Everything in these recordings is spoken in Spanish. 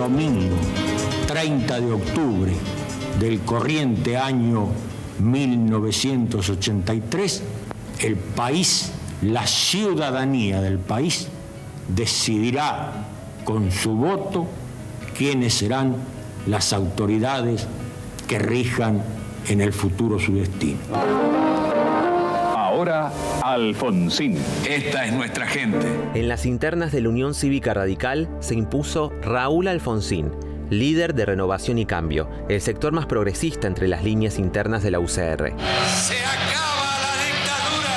domingo 30 de octubre del corriente año 1983, el país, la ciudadanía del país, decidirá con su voto quiénes serán las autoridades que rijan en el futuro su destino. Ahora, Alfonsín. Esta es nuestra gente. En las internas de la Unión Cívica Radical se impuso Raúl Alfonsín, líder de Renovación y Cambio, el sector más progresista entre las líneas internas de la UCR. ¡Se acaba la dictadura!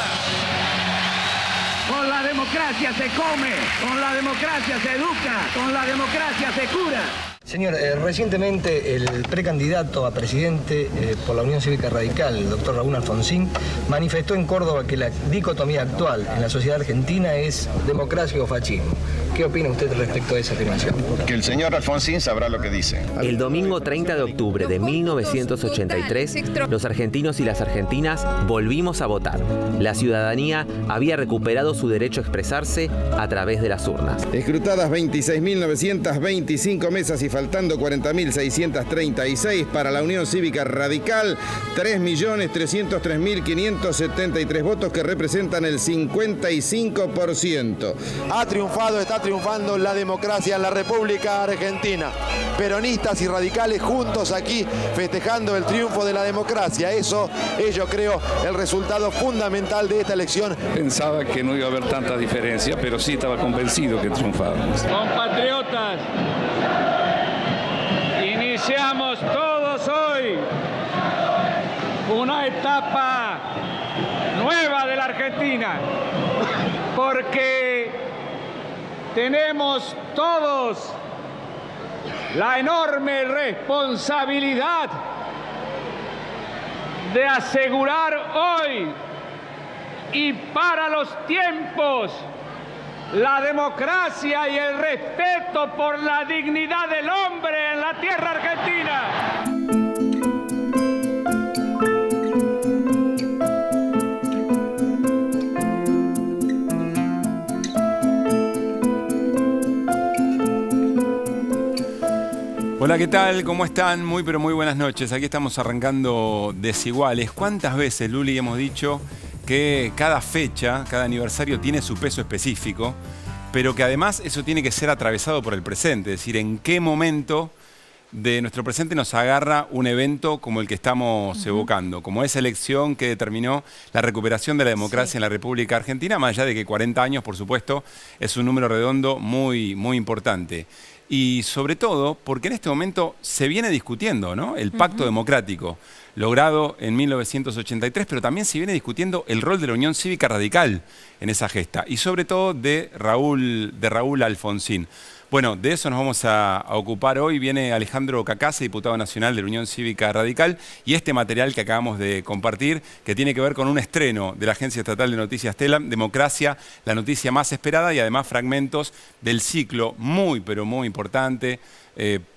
Con la democracia se come, con la democracia se educa, con la democracia se cura. Señor, recientemente el precandidato a presidente por la Unión Cívica Radical, el doctor Raúl Alfonsín, manifestó en Córdoba que la dicotomía actual en la sociedad argentina es democracia o fascismo. ¿Qué opina usted respecto a esa afirmación? Que el señor Alfonsín sabrá lo que dice. El domingo 30 de octubre de 1983, los argentinos y las argentinas volvimos a votar. La ciudadanía había recuperado su derecho a expresarse a través de las urnas. Escrutadas 26.925 mesas y faltando 40.636 para la Unión Cívica Radical, 3.303.573 votos que representan el 55%. Ha triunfado, está triunfando la democracia en la República Argentina. Peronistas y radicales juntos aquí festejando el triunfo de la democracia. Eso es, yo creo, el resultado fundamental de esta elección. Pensaba que no iba a haber tanta diferencia, pero sí estaba convencido que triunfábamos. Compatriotas, iniciamos todos hoy una etapa nueva de la Argentina, porque tenemos todos la enorme responsabilidad de asegurar hoy y para los tiempos la democracia y el respeto por la dignidad del hombre en la tierra argentina. Hola, ¿qué tal? ¿Cómo están? Muy, pero muy buenas noches. Aquí estamos arrancando Desiguales. ¿Cuántas veces, Luli, hemos dicho que cada fecha, cada aniversario tiene su peso específico, pero que además eso tiene que ser atravesado por el presente? Es decir, en qué momento de nuestro presente nos agarra un evento como el que estamos evocando, como esa elección que determinó la recuperación de la democracia en la República Argentina, más allá de que 40 años, por supuesto, es un número redondo muy, muy importante. Y sobre todo porque en este momento se viene discutiendo, ¿no?, el pacto democrático logrado en 1983, pero también se viene discutiendo el rol de la Unión Cívica Radical en esa gesta y sobre todo de Raúl Alfonsín. Bueno, de eso nos vamos a ocupar hoy. Viene Alejandro Cacase, diputado nacional de la Unión Cívica Radical, y este material que acabamos de compartir, que tiene que ver con un estreno de la Agencia Estatal de Noticias TELAM, Democracia, la noticia más esperada, y además fragmentos del ciclo muy, pero muy importante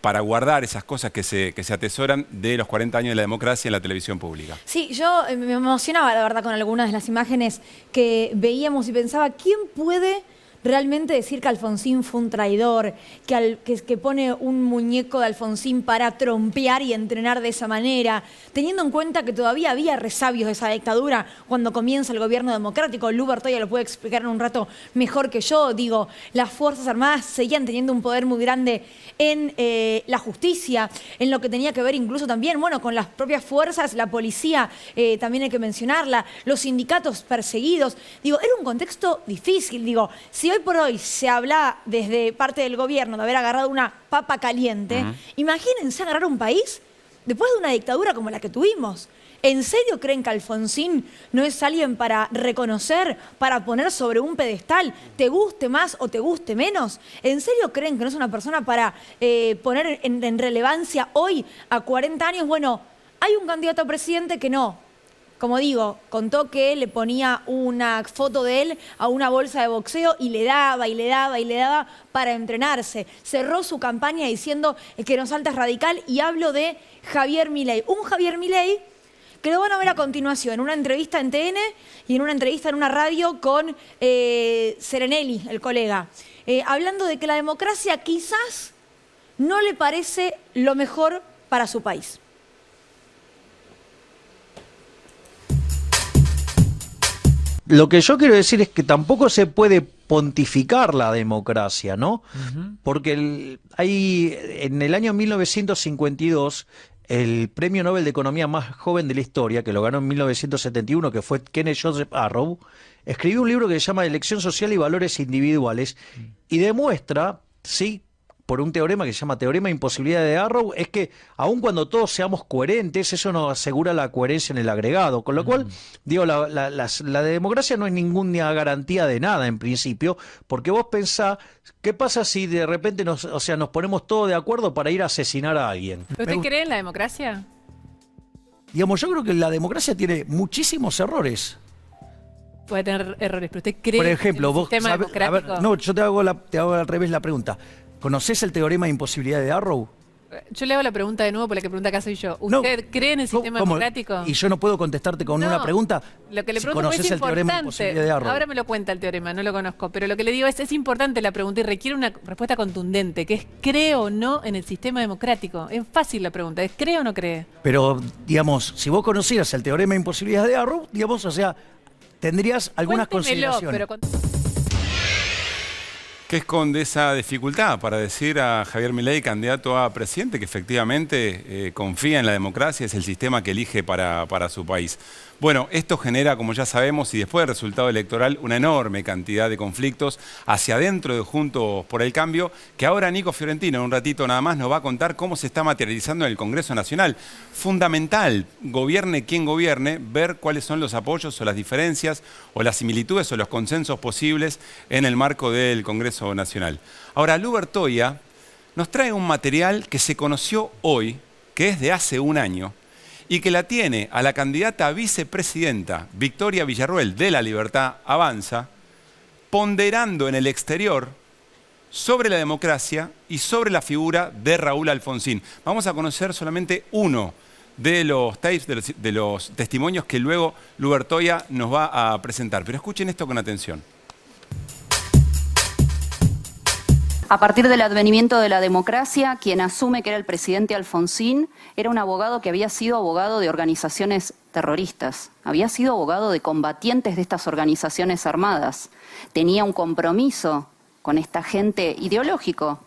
para guardar esas cosas que se atesoran de los 40 años de la democracia en la televisión pública. Sí, yo me emocionaba, la verdad, con algunas de las imágenes que veíamos y pensaba, ¿quién puede realmente decir que Alfonsín fue un traidor, que pone un muñeco de Alfonsín para trompear y entrenar de esa manera, teniendo en cuenta que todavía había resabios de esa dictadura cuando comienza el gobierno democrático? Lu Bertoia lo puede explicar en un rato mejor que yo. Digo, las Fuerzas Armadas seguían teniendo un poder muy grande en la justicia, en lo que tenía que ver incluso también, bueno, con las propias fuerzas, la policía, también hay que mencionarla, los sindicatos perseguidos. Digo, era un contexto difícil. Digo, si hoy por hoy se habla desde parte del gobierno de haber agarrado una papa caliente, imagínense agarrar un país después de una dictadura como la que tuvimos. ¿En serio creen que Alfonsín no es alguien para reconocer, para poner sobre un pedestal, te guste más o te guste menos? ¿En serio creen que no es una persona para poner en relevancia hoy, a 40 años? Bueno, hay un candidato a presidente que no. Como digo, contó que le ponía una foto de él a una bolsa de boxeo y le daba y le daba y le daba para entrenarse. Cerró su campaña diciendo que no salta es radical, y hablo de Javier Milei. Un Javier Milei que lo van a ver a continuación en una entrevista en TN y en una entrevista en una radio con Serenelli, el colega, hablando de que la democracia quizás no le parece lo mejor para su país. Lo que yo quiero decir es que tampoco se puede pontificar la democracia, ¿no? Porque en el año 1952, el premio Nobel de Economía más joven de la historia, que lo ganó en 1971, que fue Kenneth Joseph Arrow, escribió un libro que se llama Elección Social y Valores Individuales y demuestra, sí, por un teorema que se llama Teorema de Imposibilidad de Arrow, es que aun cuando todos seamos coherentes, eso nos asegura la coherencia en el agregado. Con lo cual, digo, la democracia no es ninguna garantía de nada en principio, porque vos pensás, ¿qué pasa si de repente nos ponemos todos de acuerdo para ir a asesinar a alguien? ¿Usted cree en la democracia? Digamos, yo creo que la democracia tiene muchísimos errores. Puede tener errores, pero ¿usted cree por ejemplo, en el sistema democrático? No, yo te hago al revés la pregunta. ¿Conocés el teorema de imposibilidad de Arrow? Yo le hago la pregunta de nuevo por la que pregunta acá soy yo. ¿Usted cree en el sistema democrático? ¿Y yo no puedo contestarte con una pregunta? Lo que le si pregunto conoces es el teorema de imposibilidad de Arrow. Ahora me lo cuenta el teorema, no lo conozco. Pero lo que le digo es importante la pregunta y requiere una respuesta contundente, que es ¿cree o no en el sistema democrático? Es fácil la pregunta, es ¿cree o no cree? Pero, digamos, si vos conocieras el teorema de imposibilidad de Arrow, digamos, tendrías algunas consideraciones. ¿Qué esconde esa dificultad para decir a Javier Milei, candidato a presidente, que efectivamente confía en la democracia, es el sistema que elige para su país? Bueno, esto genera, como ya sabemos, y después del resultado electoral, una enorme cantidad de conflictos hacia adentro de Juntos por el Cambio, que ahora Nico Fiorentino, en un ratito nada más, nos va a contar cómo se está materializando en el Congreso Nacional. Fundamental, gobierne quien gobierne, ver cuáles son los apoyos o las diferencias o las similitudes o los consensos posibles en el marco del Congreso Nacional. Ahora, Lu Bertoia nos trae un material que se conoció hoy, que es de hace un año, y que la tiene a la candidata a vicepresidenta Victoria Villarruel de La Libertad Avanza, ponderando en el exterior sobre la democracia y sobre la figura de Raúl Alfonsín. Vamos a conocer solamente uno de los tapes, de los testimonios que luego Lu Bertoia nos va a presentar. Pero escuchen esto con atención. A partir del advenimiento de la democracia, quien asume que era el presidente Alfonsín era un abogado que había sido abogado de organizaciones terroristas, había sido abogado de combatientes de estas organizaciones armadas, tenía un compromiso con esta gente ideológico.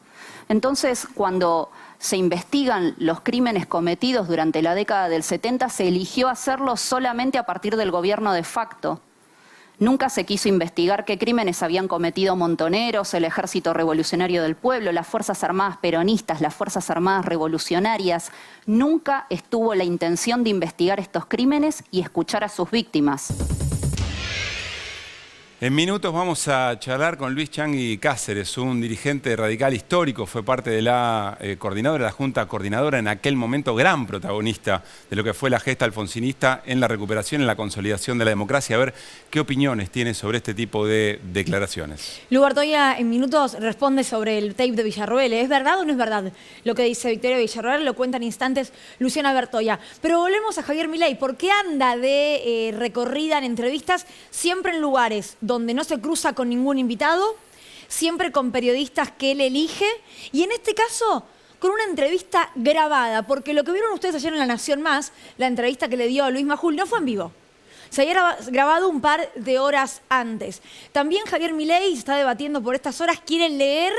Entonces, cuando se investigan los crímenes cometidos durante la década del 70, se eligió hacerlo solamente a partir del gobierno de facto. Nunca se quiso investigar qué crímenes habían cometido Montoneros, el Ejército Revolucionario del Pueblo, las Fuerzas Armadas Peronistas, las Fuerzas Armadas Revolucionarias. Nunca estuvo la intención de investigar estos crímenes y escuchar a sus víctimas. En minutos vamos a charlar con Luis Changui Cáceres, un dirigente radical histórico, fue parte de la coordinadora, la Junta Coordinadora, en aquel momento gran protagonista de lo que fue la gesta alfonsinista en la recuperación, en la consolidación de la democracia. A ver qué opiniones tiene sobre este tipo de declaraciones. Lu Bertoia en minutos responde sobre el tape de Villarruel. ¿Es verdad o no es verdad lo que dice Victoria Villarruel? Lo cuenta en instantes Luciana Bertoia. Pero volvemos a Javier Milei. ¿Por qué anda de recorrida en entrevistas siempre en lugares donde no se cruza con ningún invitado, siempre con periodistas que él elige, y en este caso con una entrevista grabada? Porque lo que vieron ustedes ayer en La Nación Más, la entrevista que le dio a Luis Majul, no fue en vivo. Se había grabado un par de horas antes. También Javier Milei está debatiendo por estas horas, quiere leer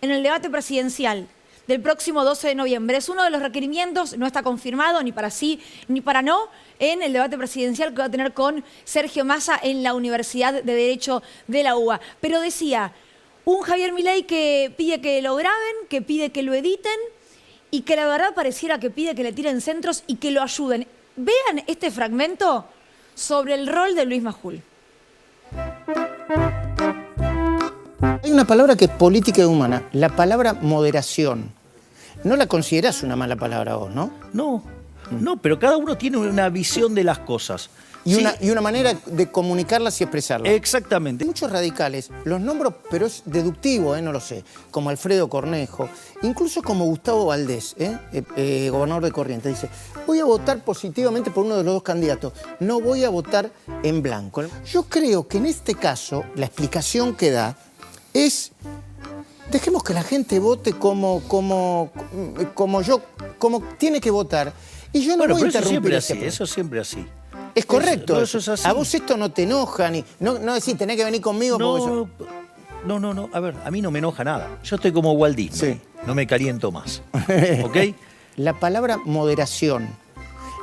en el debate presidencial del próximo 12 de noviembre. Es uno de los requerimientos, no está confirmado ni para sí ni para no, en el debate presidencial que va a tener con Sergio Massa en la Universidad de Derecho de la UBA. Pero decía, un Javier Milei que pide que lo graben, que pide que lo editen y que la verdad pareciera que pide que le tiren centros y que lo ayuden. Vean este fragmento sobre el rol de Luis Majul. Hay una palabra que es política y humana, la palabra moderación. ¿No la considerás una mala palabra vos, no? No, pero cada uno tiene una visión de las cosas. Y una manera de comunicarlas y expresarlas. Exactamente. Muchos radicales, los nombro, pero es deductivo, no lo sé, como Alfredo Cornejo, incluso como Gustavo Valdés, gobernador de Corrientes, dice, voy a votar positivamente por uno de los dos candidatos, no voy a votar en blanco. Yo creo que en este caso la explicación que da es Dejemos que la gente vote como tiene que votar. Y yo no voy a interrumpir eso siempre así. Es correcto. Eso es así. A vos esto no te enoja, ni no decís, tenés que venir conmigo. No. A ver, a mí no me enoja nada. Yo estoy como Walt Disney. Sí. No me caliento más. ¿Ok? La palabra moderación,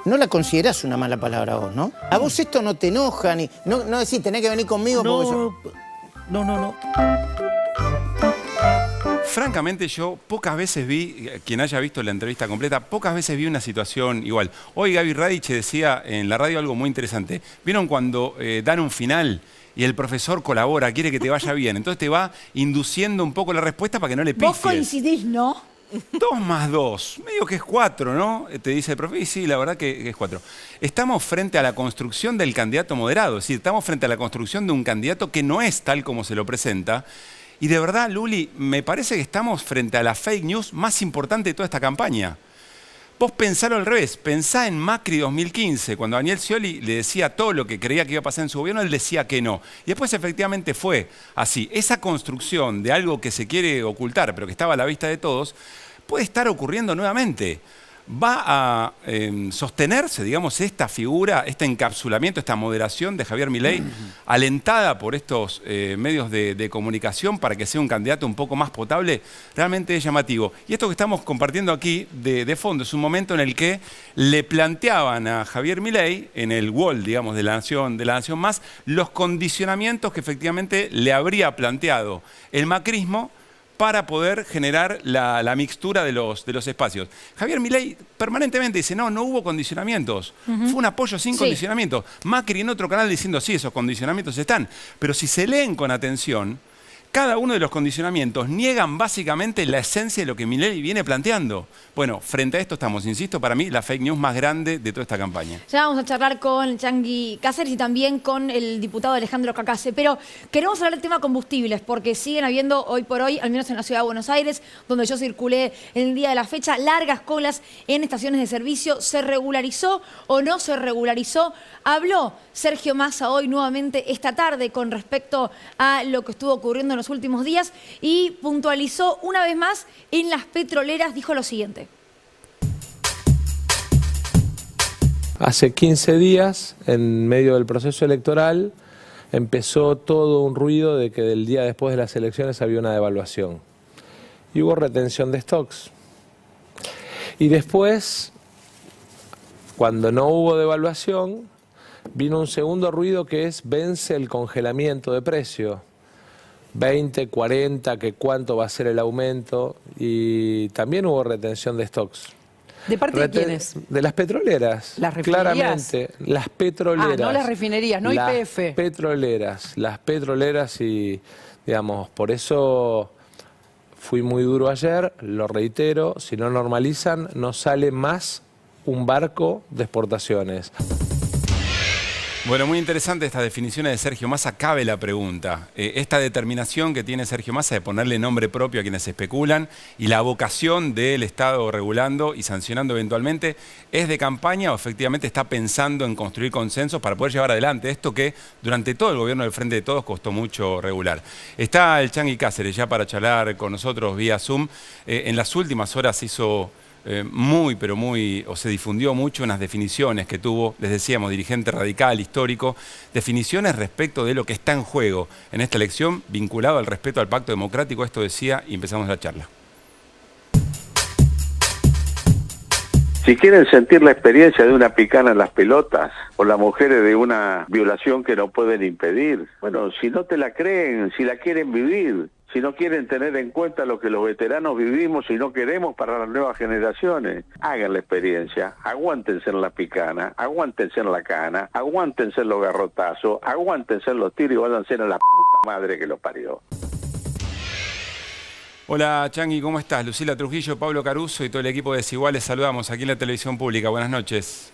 no la considerás una mala palabra vos, ¿no? A vos esto no te enoja, ni no decís, tenés que venir conmigo. No. Francamente, yo pocas veces vi, quien haya visto la entrevista completa, pocas veces vi una situación igual. Hoy Gaby Radich decía en la radio algo muy interesante. ¿Vieron cuando dan un final y el profesor colabora, quiere que te vaya bien? Entonces te va induciendo un poco la respuesta para que no le pifies. Vos coincidís, ¿no? 2 más 2, medio que es 4, ¿no? Te dice el profe, y sí, la verdad que es 4. Estamos frente a la construcción del candidato moderado, es decir, estamos frente a la construcción de un candidato que no es tal como se lo presenta. Y de verdad, Luli, me parece que estamos frente a la fake news más importante de toda esta campaña. Vos pensalo al revés, pensá en Macri 2015, cuando Daniel Scioli le decía todo lo que creía que iba a pasar en su gobierno, él decía que no. Y después efectivamente fue así. Esa construcción de algo que se quiere ocultar, pero que estaba a la vista de todos, puede estar ocurriendo nuevamente. Va a sostenerse, digamos, esta figura, este encapsulamiento, esta moderación de Javier Milei, alentada por estos medios de comunicación para que sea un candidato un poco más potable, realmente es llamativo. Y esto que estamos compartiendo aquí de fondo es un momento en el que le planteaban a Javier Milei, en el wall, digamos, de la Nación Más, los condicionamientos que efectivamente le habría planteado el macrismo para poder generar la mixtura de los espacios. Javier Milei permanentemente dice, no hubo condicionamientos. Fue un apoyo sin condicionamientos. Macri en otro canal diciendo, sí, esos condicionamientos están. Pero si se leen con atención, cada uno de los condicionamientos niegan básicamente la esencia de lo que Milei viene planteando. Bueno, frente a esto estamos, insisto, para mí la fake news más grande de toda esta campaña. Ya vamos a charlar con Changi Cáceres y también con el diputado Alejandro Cacase, pero queremos hablar del tema combustibles, porque siguen habiendo hoy por hoy, al menos en la ciudad de Buenos Aires, donde yo circulé el día de la fecha, largas colas en estaciones de servicio. ¿Se regularizó o no se regularizó? Habló Sergio Massa hoy nuevamente esta tarde con respecto a lo que estuvo ocurriendo en los últimos días y puntualizó una vez más en las petroleras, dijo lo siguiente. Hace 15 días, en medio del proceso electoral, empezó todo un ruido de que del día después de las elecciones había una devaluación. Y hubo retención de stocks. Y después, cuando no hubo devaluación, vino un segundo ruido que es vence el congelamiento de precio. 20, 40, que cuánto va a ser el aumento. Y también hubo retención de stocks. ¿De parte de quiénes? De las petroleras. ¿Las refinerías? Claramente, las petroleras. No las refinerías, no YPF. Las petroleras y, digamos, por eso fui muy duro ayer, lo reitero, si no normalizan, no sale más un barco de exportaciones. Bueno, muy interesante estas definiciones de Sergio Massa. Cabe la pregunta. Esta determinación que tiene Sergio Massa de ponerle nombre propio a quienes especulan y la vocación del Estado regulando y sancionando eventualmente, ¿es de campaña o efectivamente está pensando en construir consensos para poder llevar adelante esto que durante todo el gobierno del Frente de Todos costó mucho regular? Está el Changi Cáceres ya para charlar con nosotros vía Zoom. En las últimas horas hizo... se difundió mucho unas definiciones que tuvo, les decíamos, dirigente radical, histórico, definiciones respecto de lo que está en juego en esta elección vinculado al respeto al pacto democrático. Esto decía y empezamos la charla. Si quieren sentir la experiencia de una picana en las pelotas o las mujeres de una violación que no pueden impedir, bueno, si no te la creen, si la quieren vivir, si no quieren tener en cuenta lo que los veteranos vivimos y no queremos para las nuevas generaciones, hagan la experiencia, aguántense en la picana, aguántense en la cana, aguántense en los garrotazos, aguántense en los tiros y váyanse a la puta madre que los parió. Hola Changi, ¿cómo estás? Lucila Trujillo, Pablo Caruso y todo el equipo de Desiguales saludamos aquí en la televisión pública. Buenas noches.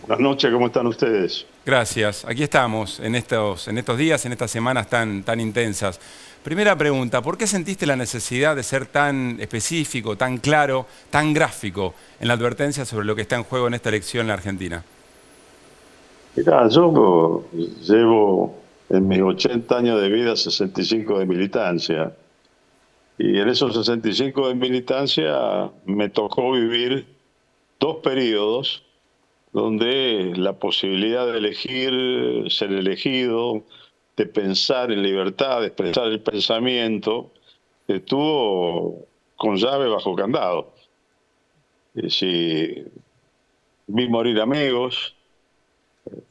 Buenas noches, ¿cómo están ustedes? Gracias. Aquí estamos en estos días, en estas semanas tan intensas. Primera pregunta, ¿por qué sentiste la necesidad de ser tan específico, tan claro, tan gráfico en la advertencia sobre lo que está en juego en esta elección en la Argentina? Mirá, yo llevo en mis 80 años de vida 65 de militancia Y en esos 65 de militancia me tocó vivir 2 periodos donde la posibilidad de elegir, ser elegido, de pensar en libertad, de expresar el pensamiento, estuvo con llave bajo candado. Sí, vi morir amigos,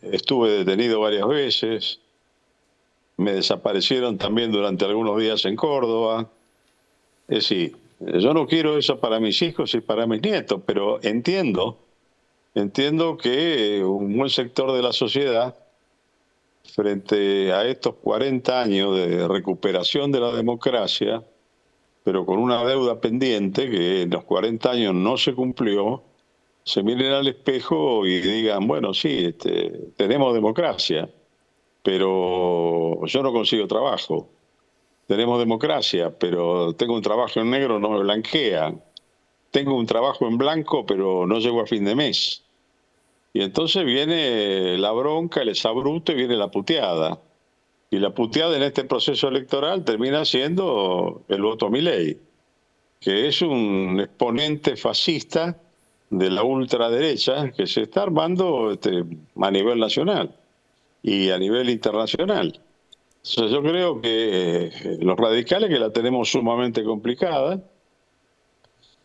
estuve detenido varias veces, me desaparecieron también durante algunos días en Córdoba. Es decir, yo no quiero eso para mis hijos y para mis nietos, pero entiendo que un buen sector de la sociedad, frente a estos 40 años de recuperación de la democracia, pero con una deuda pendiente que en los 40 años no se cumplió, se miren al espejo y digan, bueno, sí, tenemos democracia, pero yo no consigo trabajo. Tenemos democracia, pero tengo un trabajo en negro, no me blanquean. Tengo un trabajo en blanco, pero no llego a fin de mes. Y entonces viene la bronca, el exabrupto y viene la puteada. Y la puteada en este proceso electoral termina siendo el voto a Milei, que es un exponente fascista de la ultraderecha que se está armando a nivel nacional y a nivel internacional. Entonces yo creo que los radicales, que la tenemos sumamente complicada,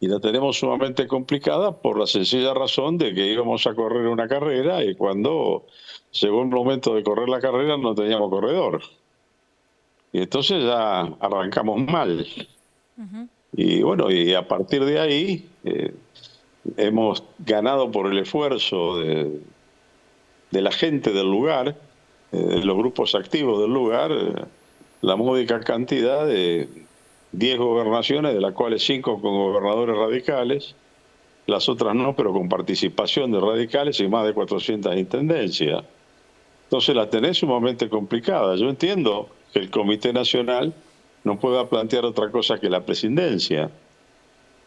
y la tenemos sumamente complicada por la sencilla razón de que íbamos a correr una carrera y cuando llegó el momento de correr la carrera no teníamos corredor. Y entonces ya arrancamos mal. Y bueno, y a partir de ahí hemos ganado por el esfuerzo de la gente del lugar, de los grupos activos del lugar, la módica cantidad de 10 gobernaciones, de las cuales 5 con gobernadores radicales, las otras no, pero con participación de radicales y más de 400 intendencias. Entonces la tenés sumamente complicada. Yo entiendo que el Comité Nacional no pueda plantear otra cosa que la presidencia,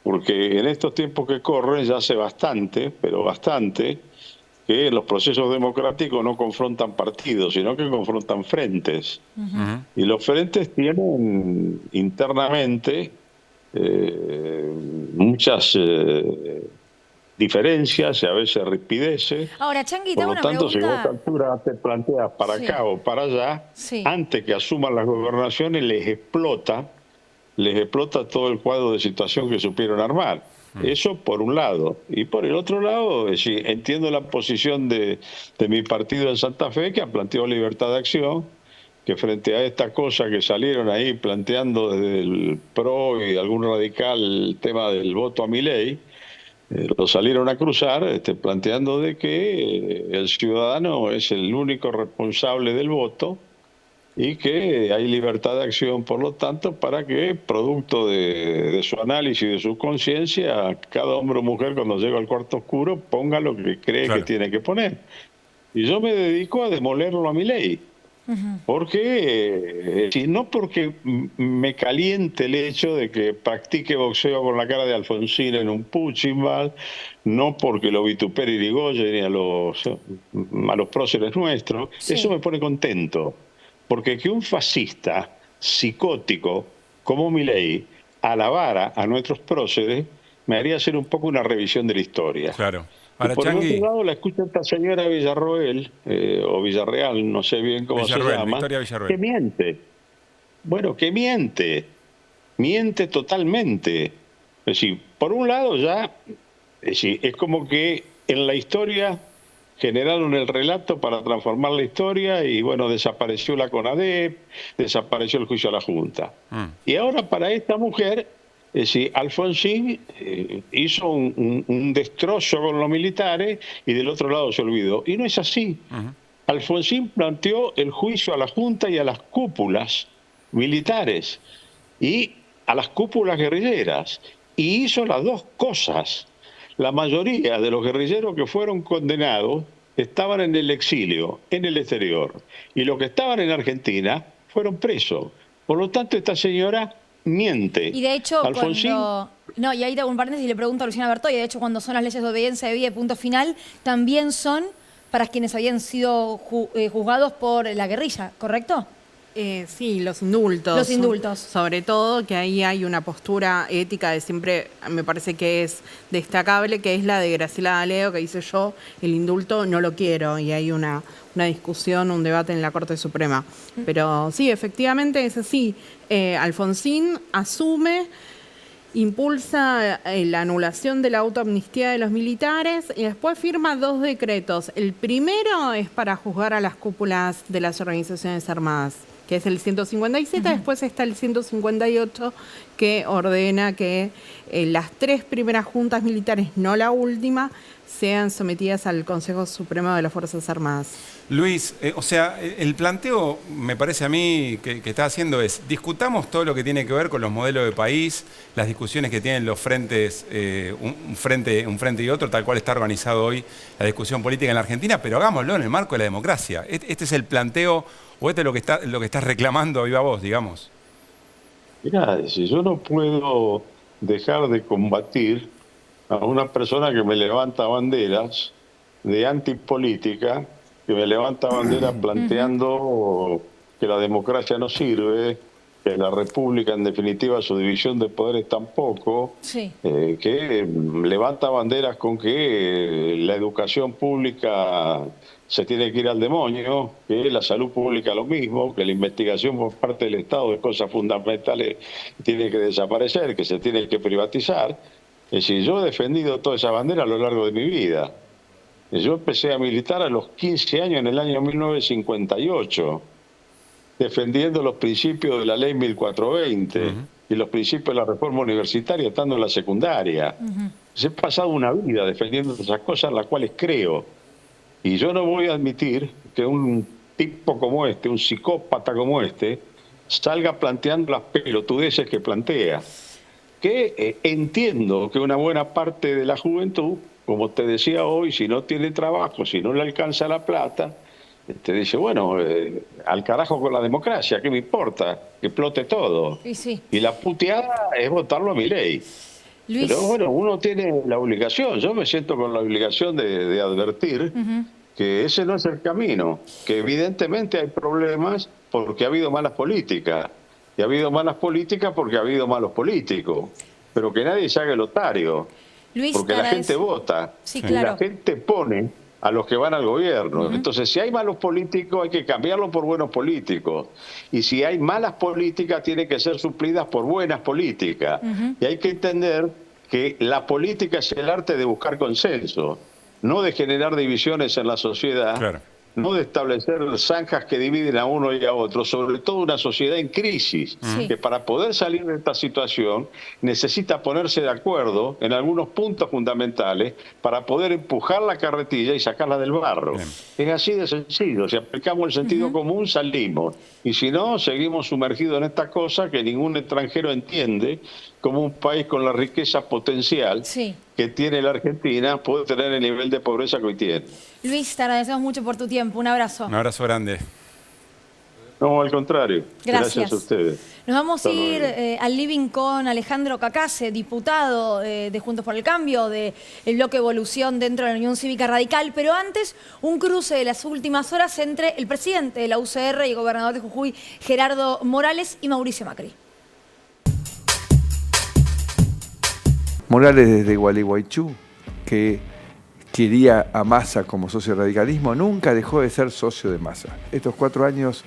porque en estos tiempos que corren ya hace bastante, pero bastante, que los procesos democráticos no confrontan partidos, sino que confrontan frentes. Y los frentes tienen internamente muchas diferencias y a veces rispideces. Ahora, Chanqui, por lo tanto, si vos a esta altura te planteas para Sí. acá o para allá, Sí. antes que asuman las gobernaciones les explota todo el cuadro de situación que supieron armar. Eso por un lado. Y por el otro lado, entiendo la posición de mi partido en Santa Fe, que ha planteado libertad de acción, que frente a esta cosa que salieron ahí planteando desde el PRO y algún radical el tema del voto a Milei, lo salieron a cruzar planteando de que el ciudadano es el único responsable del voto y que hay libertad de acción, por lo tanto, para que, producto de su análisis, de su conciencia, cada hombre o mujer cuando llega al cuarto oscuro ponga lo que cree que tiene que poner. Y yo me dedico a demolerlo a Milei. Porque, no porque me caliente el hecho de que practique boxeo con la cara de Alfonsín en un Puchimal, no porque lo vitupere Irigoyen ni a los próceres nuestros, eso me pone contento. Porque que un fascista psicótico como Milei alabara a nuestros próceres me haría hacer un poco una revisión de la historia. Claro. Y Ahora, por el Chanqui, otro lado, la escucha esta señora Villarroel, o Villarreal, no sé bien cómo se llama, Victoria Villarroel. que miente. Bueno, que miente. Miente totalmente. Es decir, por un lado ya, es como que en la historia generaron el relato para transformar la historia y bueno, desapareció la CONADEP, desapareció el juicio a la Junta. Y ahora para esta mujer, Alfonsín hizo un destrozo con los militares y del otro lado se olvidó. Y no es así. Alfonsín planteó el juicio a la Junta y a las cúpulas militares y a las cúpulas guerrilleras. Y hizo las dos cosas. La mayoría de los guerrilleros que fueron condenados estaban en el exilio, en el exterior. Y los que estaban en Argentina fueron presos. Por lo tanto, esta señora miente. Y de hecho, Alfonsín, No, y ahí te hago un paréntesis y le pregunto a Luciana Bertoy, y de hecho cuando son las leyes de obediencia debida y punto final, también son para quienes habían sido juzgados por la guerrilla, ¿correcto? Sí, los indultos. Los indultos. Sobre todo que ahí hay una postura ética de siempre, me parece que es destacable, que es la de Graciela D'Aleo, que dice yo el indulto no lo quiero, y hay una discusión, un debate en la Corte Suprema. Pero sí, efectivamente es así. Alfonsín asume, impulsa la anulación de la autoamnistía de los militares y después firma 2 decretos. El primero es para juzgar a las cúpulas de las organizaciones armadas, que es el 157, después está el 158, que ordena que las 3 primeras juntas militares, no la última, sean sometidas al Consejo Supremo de las Fuerzas Armadas. Luis, o sea, el planteo, me parece a mí, que está haciendo es, discutamos todo lo que tiene que ver con los modelos de país, las discusiones que tienen los frentes, un frente y otro, tal cual está organizado hoy la discusión política en la Argentina, pero hagámoslo en el marco de la democracia. Este es el planteo, o este es lo que estás reclamando a viva voz, digamos. Mirá, si yo no puedo dejar de combatir a una persona que me levanta banderas de antipolítica, que me levanta banderas planteando que la democracia no sirve, que la república en definitiva su división de poderes tampoco, que levanta banderas con que la educación pública se tiene que ir al demonio, que la salud pública lo mismo, que la investigación por parte del Estado de cosas fundamentales tiene que desaparecer, que se tiene que privatizar. Es decir, yo he defendido toda esa bandera a lo largo de mi vida. Yo empecé a militar a los 15 años en el año 1958, defendiendo los principios de la ley 1420 y los principios de la reforma universitaria estando en la secundaria. He pasado una vida defendiendo esas cosas en las cuales creo. Y yo no voy a admitir que un tipo como este, un psicópata como este, salga planteando las pelotudeces que plantea. Que entiendo que una buena parte de la juventud, como te decía hoy, si no tiene trabajo, si no le alcanza la plata, te dice, bueno, al carajo con la democracia, ¿qué me importa? Que explote todo. Y la puteada es votarlo a Milei. Pero bueno, uno tiene la obligación, yo me siento con la obligación de advertir que ese no es el camino, que evidentemente hay problemas porque ha habido malas políticas, y ha habido malas políticas porque ha habido malos políticos, pero que nadie se haga el otario, porque la gente vota, y la gente pone a los que van al gobierno. Entonces, si hay malos políticos, hay que cambiarlos por buenos políticos. Y si hay malas políticas, tienen que ser suplidas por buenas políticas. Y hay que entender que la política es el arte de buscar consenso, no de generar divisiones en la sociedad, no de establecer zanjas que dividen a uno y a otro, sobre todo una sociedad en crisis, que para poder salir de esta situación necesita ponerse de acuerdo en algunos puntos fundamentales para poder empujar la carretilla y sacarla del barro. Es así de sencillo. Si aplicamos el sentido común, salimos. Y si no, seguimos sumergidos en esta cosa que ningún extranjero entiende, como un país con la riqueza potencial que tiene la Argentina puede tener el nivel de pobreza que hoy tiene. Luis, te agradecemos mucho por tu tiempo. Un abrazo. Un abrazo grande. No, al contrario. Gracias a ustedes. Nos vamos a ir al living con Alejandro Cacase, diputado de Juntos por el Cambio, del bloque Evolución dentro de la Unión Cívica Radical. Pero antes, un cruce de las últimas horas entre el presidente de la UCR y el gobernador de Jujuy, Gerardo Morales, y Mauricio Macri. Morales desde Gualeguaychú, que quería a Massa como socio del radicalismo, nunca dejó de ser socio de Massa. Estos 4 años,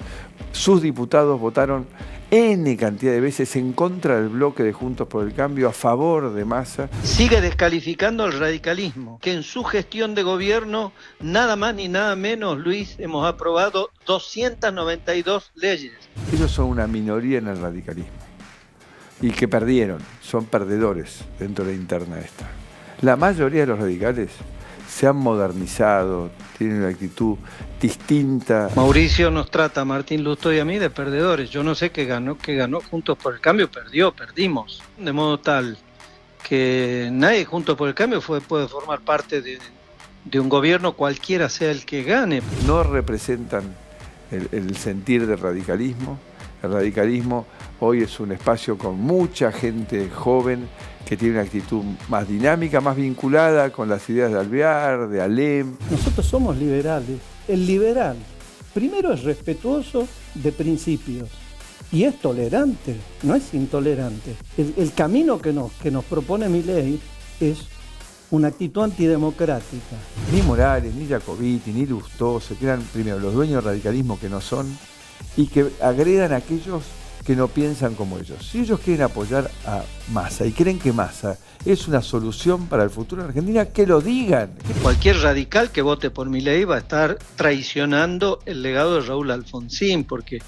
sus diputados votaron N cantidad de veces en contra del bloque de Juntos por el Cambio, a favor de Massa. Sigue descalificando al radicalismo, que en su gestión de gobierno, nada más ni nada menos, Luis, hemos aprobado 292 leyes. Ellos son una minoría en el radicalismo y que perdieron, son perdedores dentro de la interna esta. La mayoría de los radicales se han modernizado, tienen una actitud distinta. Mauricio nos trata a Martín Lustó y a mí de perdedores. Yo no sé qué ganó Juntos por el Cambio, perdimos. De modo tal que nadie Juntos por el Cambio puede formar parte de un gobierno cualquiera sea el que gane. No representan el sentir del radicalismo. El radicalismo hoy es un espacio con mucha gente joven que tiene una actitud más dinámica, más vinculada con las ideas de Alvear, de Alem. Nosotros somos liberales. El liberal primero es respetuoso de principios y es tolerante, no es intolerante. El camino que nos propone Milei es una actitud antidemocrática. Ni Morales, ni Jacobiti, ni Lustó se crean primero los dueños del radicalismo que no son y que agredan a aquellos que no piensan como ellos. Si ellos quieren apoyar a Massa y creen que Massa es una solución para el futuro de Argentina, que lo digan. Cualquier radical que vote por Milei va a estar traicionando el legado de Raúl Alfonsín, porque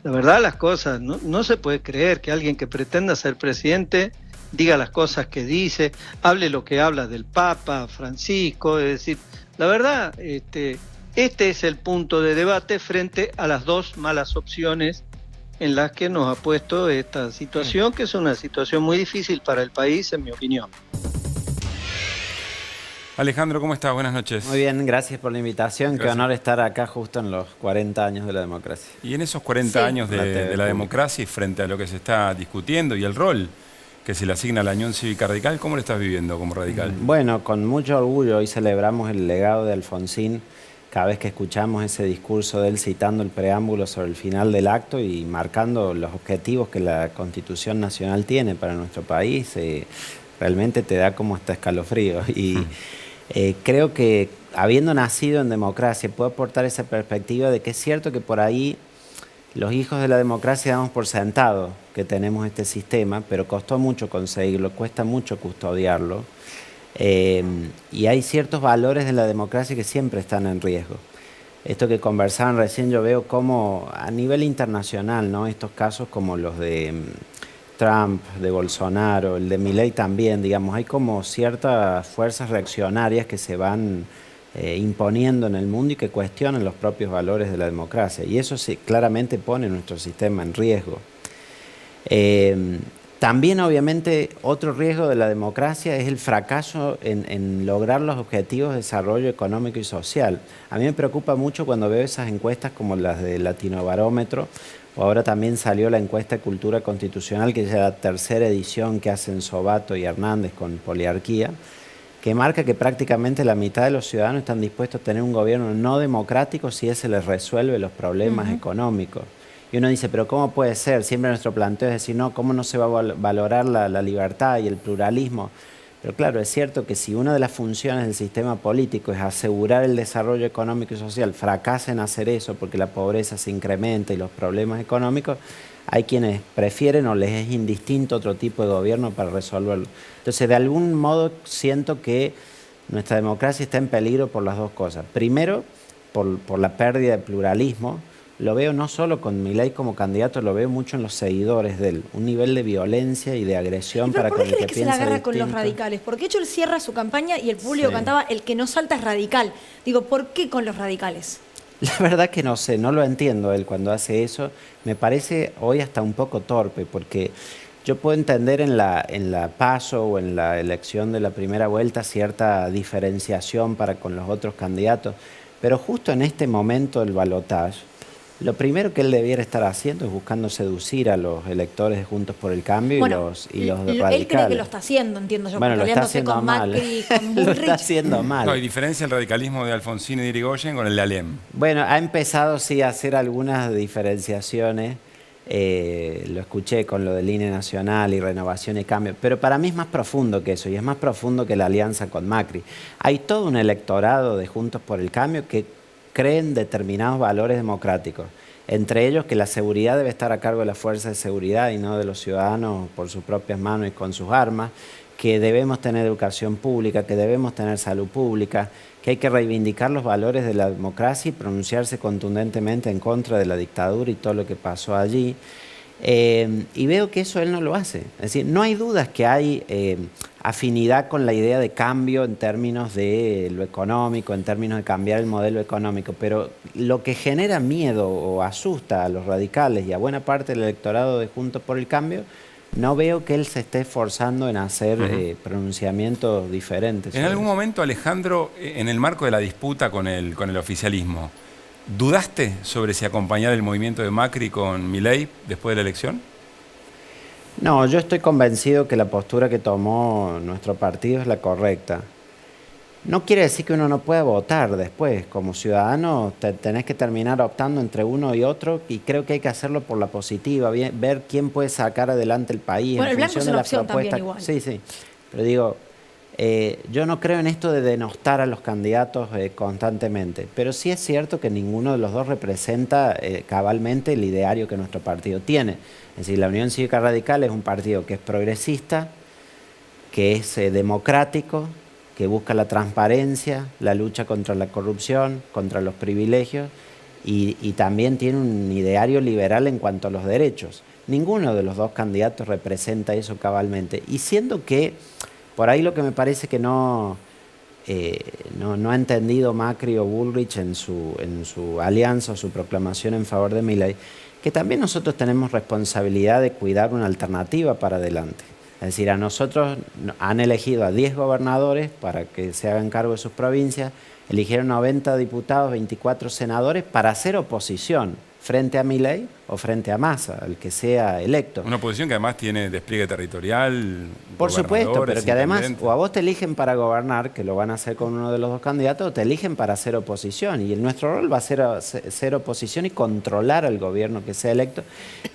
la verdad las cosas, no se puede creer que alguien que pretenda ser presidente diga las cosas que dice, hable lo que habla del Papa Francisco, es decir, la verdad, este es el punto de debate frente a las dos malas opciones en las que nos ha puesto esta situación, que es una situación muy difícil para el país, en mi opinión. Alejandro, ¿cómo estás? Buenas noches. Muy bien, gracias por la invitación. Gracias. Qué honor estar acá justo en los 40 años de la democracia. Y en esos 40 años de la democracia y frente a lo que se está discutiendo y el rol que se le asigna a la Unión Cívica Radical, ¿cómo lo estás viviendo como radical? Bueno, con mucho orgullo. Hoy celebramos el legado de Alfonsín. Cada vez que escuchamos ese discurso de él citando el preámbulo sobre el final del acto y marcando los objetivos que la Constitución Nacional tiene para nuestro país, realmente te da como hasta escalofrío. Y creo que habiendo nacido en democracia puedo aportar esa perspectiva de que es cierto que por ahí los hijos de la democracia damos por sentado que tenemos este sistema, pero costó mucho conseguirlo, cuesta mucho custodiarlo. Y hay ciertos valores de la democracia que siempre están en riesgo. Esto que conversaban recién, yo veo como a nivel internacional, ¿no? Estos casos como los de Trump, de Bolsonaro, el de Milei también, digamos, hay como ciertas fuerzas reaccionarias que se van imponiendo en el mundo y que cuestionan los propios valores de la democracia. Y eso sí, claramente pone nuestro sistema en riesgo. También, obviamente, otro riesgo de la democracia es el fracaso en lograr los objetivos de desarrollo económico y social. A mí me preocupa mucho cuando veo esas encuestas como las de Latinobarómetro, o ahora también salió la encuesta de Cultura Constitucional, que es la tercera edición que hacen Sobato y Hernández con Poliarquía, que marca que prácticamente la mitad de los ciudadanos están dispuestos a tener un gobierno no democrático si ese les resuelve los problemas económicos. Y uno dice, pero ¿cómo puede ser? Siempre nuestro planteo es decir, no, ¿cómo no se va a valorar la libertad y el pluralismo? Pero claro, es cierto que si una de las funciones del sistema político es asegurar el desarrollo económico y social, fracasa en hacer eso porque la pobreza se incrementa y los problemas económicos, hay quienes prefieren o les es indistinto otro tipo de gobierno para resolverlo. Entonces, de algún modo siento que nuestra democracia está en peligro por las dos cosas. Primero, por la pérdida de pluralismo. Lo veo no solo con Milei como candidato, lo veo mucho en los seguidores de él. Un nivel de violencia y de agresión para con el que piensa distinto. ¿Por qué se la agarra con los radicales? Porque de hecho él cierra su campaña y el público cantaba el que no salta es radical. Digo, ¿por qué con los radicales? La verdad que no sé, no lo entiendo él cuando hace eso. Me parece hoy hasta un poco torpe, porque yo puedo entender en la PASO o en la elección de la primera vuelta cierta diferenciación para con los otros candidatos, pero justo en este momento del balotaje, lo primero que él debiera estar haciendo es buscando seducir a los electores de Juntos por el Cambio y los radicales. Él cree que lo está haciendo, entiendo yo, bueno, lo está haciendo con mal. Macri, con Bullrich. Lo está haciendo mal. No, hay diferencia el radicalismo de Alfonsín y de Irigoyen con el de Alem. Bueno, ha empezado sí a hacer algunas diferenciaciones. Lo escuché con lo del INE Nacional y Renovación y Cambio, pero para mí es más profundo que eso y es más profundo que la alianza con Macri. Hay todo un electorado de Juntos por el Cambio que creen determinados valores democráticos, entre ellos que la seguridad debe estar a cargo de las fuerzas de seguridad y no de los ciudadanos por sus propias manos y con sus armas, que debemos tener educación pública, que debemos tener salud pública, que hay que reivindicar los valores de la democracia y pronunciarse contundentemente en contra de la dictadura y todo lo que pasó allí. Y veo que eso él no lo hace. Es decir, no hay dudas que hay afinidad con la idea de cambio en términos de lo económico, en términos de cambiar el modelo económico, pero lo que genera miedo o asusta a los radicales y a buena parte del electorado de Juntos por el Cambio, no veo que él se esté esforzando en hacer pronunciamientos diferentes. En algún momento, Alejandro, en el marco de la disputa con el oficialismo, ¿dudaste sobre si acompañar el movimiento de Macri con Milei después de la elección? No, yo estoy convencido que la postura que tomó nuestro partido es la correcta. No quiere decir que uno no pueda votar después. Como ciudadano tenés que terminar optando entre uno y otro y creo que hay que hacerlo por la positiva, ver quién puede sacar adelante el país. Bueno, el en blanco función es de una la opción propuesta. también igual. Sí, sí. Pero digo, yo no creo en esto de denostar a los candidatos constantemente, pero sí es cierto que ninguno de los dos representa cabalmente el ideario que nuestro partido tiene. Es decir, la Unión Cívica Radical es un partido que es progresista, que es democrático, que busca la transparencia, la lucha contra la corrupción, contra los privilegios y también tiene un ideario liberal en cuanto a los derechos. Ninguno de los dos candidatos representa eso cabalmente. Y siendo que, por ahí lo que me parece que no ha entendido Macri o Bullrich en su alianza o su proclamación en favor de Milei, que también nosotros tenemos responsabilidad de cuidar una alternativa para adelante. Es decir, a nosotros han elegido a 10 gobernadores para que se hagan cargo de sus provincias, eligieron 90 diputados, 24 senadores para hacer oposición frente a Milei o frente a Massa, el que sea electo. Una oposición que además tiene despliegue territorial. Por supuesto, pero que además o a vos te eligen para gobernar, que lo van a hacer con uno de los dos candidatos, o te eligen para hacer oposición. Y nuestro rol va a ser oposición y controlar al gobierno que sea electo.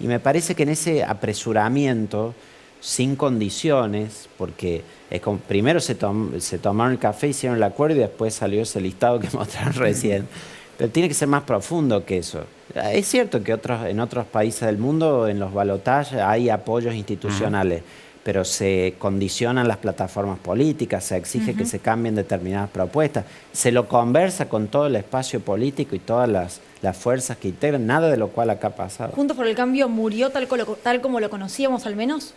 Y me parece que en ese apresuramiento, sin condiciones, porque es como, primero se tomaron el café, hicieron el acuerdo y después salió ese listado que mostraron recién. Pero tiene que ser más profundo que eso. Es cierto que en otros países del mundo, en los balotajes, hay apoyos institucionales, pero se condicionan las plataformas políticas, se exige que se cambien determinadas propuestas, se lo conversa con todo el espacio político y todas las fuerzas que integran, nada de lo cual acá ha pasado. ¿Juntos por el Cambio murió tal como lo conocíamos al menos?